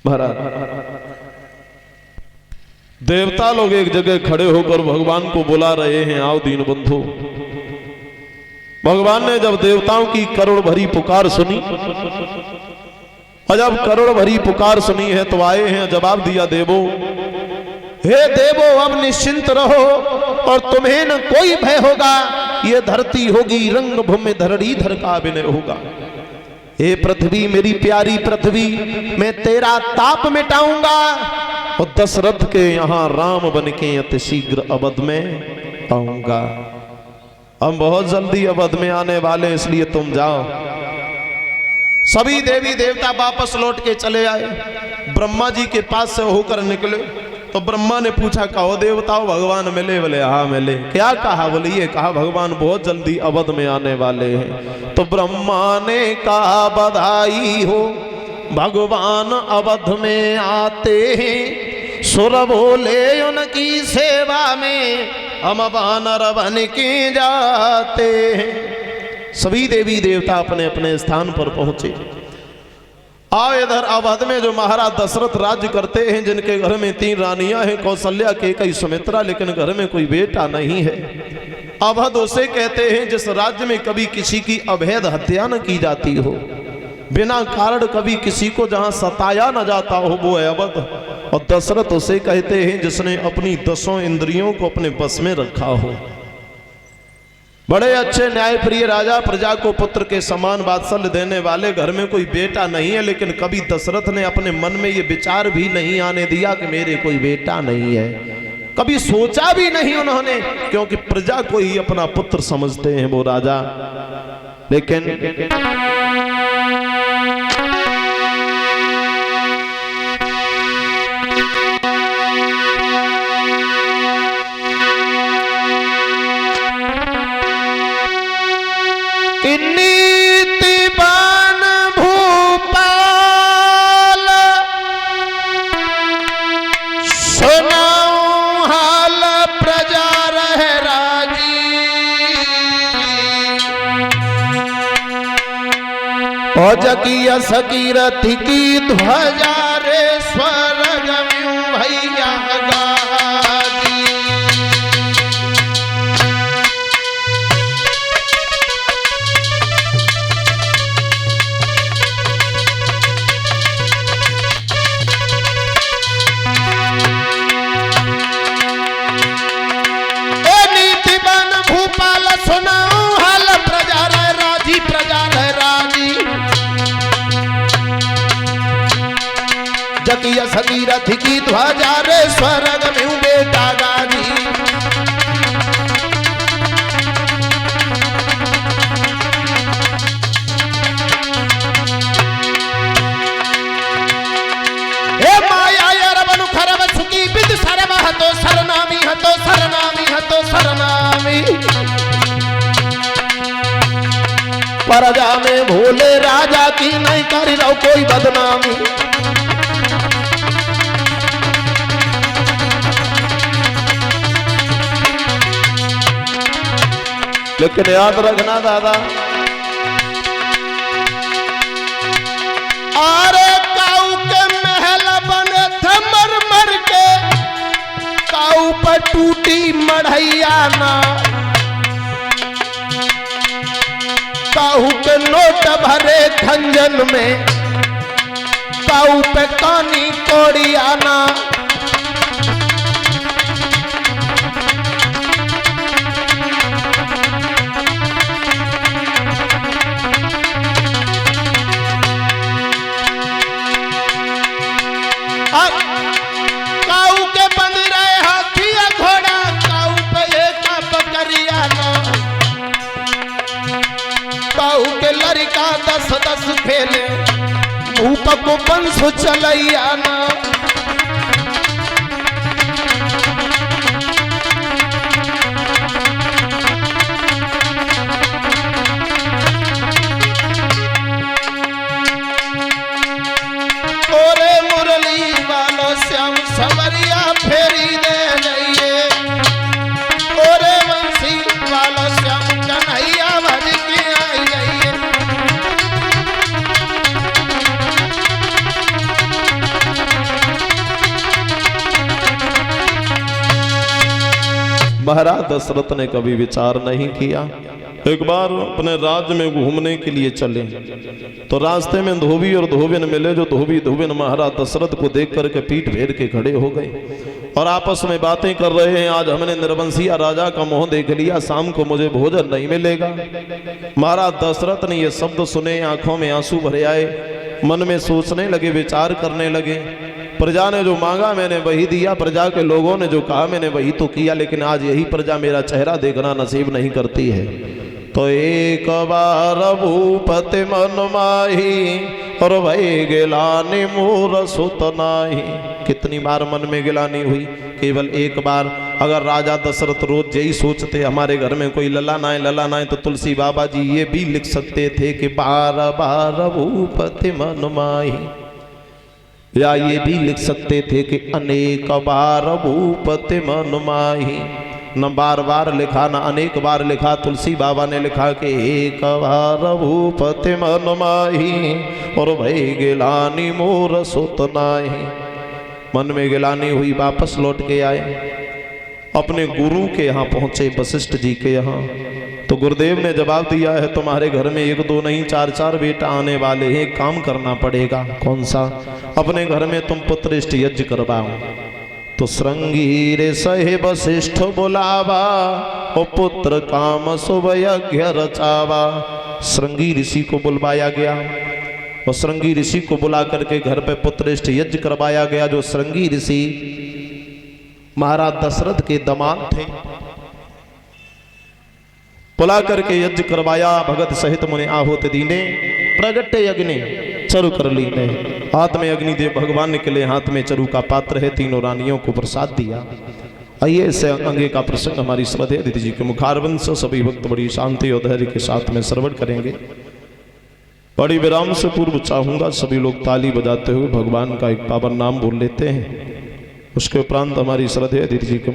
महाराज देवता लोग एक जगह खड़े होकर भगवान को बुला रहे हैं, आओ दीन बंधु। भगवान ने जब देवताओं की करोड़ भरी पुकार सुनी, और जब करोड़ भरी पुकार सुनी है तो आए हैं, जवाब दिया, देवो हे देवो अब निश्चिंत रहो और तुम्हें न कोई भय होगा। ये धरती होगी रंग भूमि धरणीधर का विनय होगा। हे पृथ्वी, मेरी प्यारी पृथ्वी, मैं तेरा ताप मिटाऊंगा और दशरथ के यहाँ राम बन के अति शीघ्र अवध में आऊंगा। हम बहुत जल्दी अवध में आने वाले, इसलिए तुम जाओ। सभी देवी देवता वापस लौट के चले आए। ब्रह्मा जी के पास से होकर निकले तो ब्रह्मा ने पूछा, कहो देवताओं भगवान मिले? बोले हाँ मिले। क्या कहा? बोले ये कहा भगवान बहुत जल्दी अवध में आने वाले हैं। तो ब्रह्मा ने कहा, बधाई हो, भगवान अवध में आते हैं। सुर बोले उनकी सेवा में हम वानर बन के जाते हैं। सभी देवी देवता अपने अपने स्थान पर पहुंचे। आओ इधर अवध में जो महाराज दशरथ राज्य करते हैं, जिनके घर में 3 रानियां हैं, कौशल्या, केकई, सुमित्रा, लेकिन घर में कोई बेटा नहीं है। अवध उसे कहते हैं जिस राज्य में कभी किसी की अवैध हत्या न की जाती हो, बिना कारण कभी किसी को जहां सताया न जाता हो, वो है अवध। और दशरथ उसे कहते हैं जिसने अपनी 10 इंद्रियों को अपने बस में रखा हो। बड़े अच्छे न्यायप्रिय राजा, प्रजा को पुत्र के समान वात्सल्य देने वाले, घर में कोई बेटा नहीं है, लेकिन कभी दशरथ ने अपने मन में ये विचार भी नहीं आने दिया कि मेरे कोई बेटा नहीं है। कभी सोचा भी नहीं उन्होंने, क्योंकि प्रजा को ही अपना पुत्र समझते हैं वो राजा। लेकिन नीतिवान भूपाल सुनाऊं हाल प्रजा रह राजी। और जकिया सकीरथ की ध्वजा रे स्वर्ग में भैया जकिया सकीरथ की ध्वजा रे स्वर्ग में बेटा गाजी। हे माया यरबनु खरब सुकी विद सर्व हतो सरनामी हतो सरनामी हतो सरनामी। प्रजा में भोले राजा की नहीं करी रहो कोई बदनामी। लेकिन याद रखना दादा, अरे काऊ के महल बने थे मर मर के, काऊ पर टूटी मढ़ैया ना। काऊ के नोट भरे खंजन में, काऊ पे कानी कोड़िया ना। काऊ के बंद रहे हाथी या घोड़ा, काऊ पे एक बकरिया ना। काऊ के लड़का 10-10 खेले, भूप को बंश चलैया ना। सवरिया फेरी दे जाइए, ओरे वंशी वालो श्याम कन्हैया भज के आई जाइए। महाराज दशरथ ने कभी विचार नहीं किया। एक बार अपने राज्य में घूमने के लिए चले तो रास्ते में धोबी और धोबिन मिले। जो धोबी धोबिन महाराज दशरथ को देख करके पीठ फेर के खड़े हो गए और आपस में बातें कर रहे हैं। आज हमने निर्वंशिया राजा का मुंह देख लिया, शाम को मुझे भोजन नहीं मिलेगा। महाराज दशरथ ने ये शब्द सुने, आंखों में आंसू भरे आए, मन में सोचने लगे, विचार करने लगे। प्रजा ने जो मांगा मैंने वही दिया, प्रजा के लोगों ने जो कहा मैंने वही तो किया, लेकिन आज यही प्रजा मेरा चेहरा देखना नसीब नहीं करती है। तो एक बार भूपति मन माही और वही गिलानी मोर सुत नाही। कितनी बार मन में गिलानी हुई? केवल एक बार। अगर राजा दशरथ रोज यही सोचते हमारे घर में कोई लला ना आए, तो तुलसी बाबा जी ये भी लिख सकते थे कि बार बार भूपति मन माही, या ये भी लिख सकते थे कि अनेक बार भूपति मन माही। न बार बार लिखा न अनेक बार लिखा, तुलसी बाबा ने लिखा कि एक बार भूपति मन माही और भई गिलानी मोर सुत नाही। मन में गिलानी हुई, वापस लौट के आए, अपने गुरु के यहाँ पहुंचे, वशिष्ठ जी के यहाँ। तो गुरुदेव ने जवाब दिया है तुम्हारे घर में एक दो नहीं चार चार बेटा आने वाले हैं, काम करना पड़ेगा। कौन सा? अपने घर में तुम पुत्रेष्ठ यज्ञ करवाओ। तो श्रृंगी रे सहे वशिष्ठ बुलावा, ओ पुत्र काम शुभ यज्ञ रचावा। श्रृंगी ऋषि को बुलवाया गया और श्रृंगी ऋषि को बुला करके घर पे पुत्रेष्ठ यज्ञ करवाया गया। जो श्रृंगी ऋषि महाराज दशरथ के दामाद थे, बुला करके यज्ञ करवाया। भगत सहित मुनि आहुति दीने, प्रगटे अग्नि चरु कर लीने। हाथ में अग्निदेव भगवान निकले, हाथ में चरु का पात्र है, तीनों रानियों को प्रसाद दिया। आइए इस अंगे का प्रसंग हमारी श्रद्धेय दीदी जी के मुखारविंद से सभी भक्त बड़ी शांति और धैर्य के साथ में श्रवण करेंगे। बड़ी विराम से पूर्व चाहूंगा सभी लोग ताली बजाते हुए भगवान का एक पावन नाम बोल लेते हैं। उसके उपरांत हमारी श्रद्धेय दीदी जी के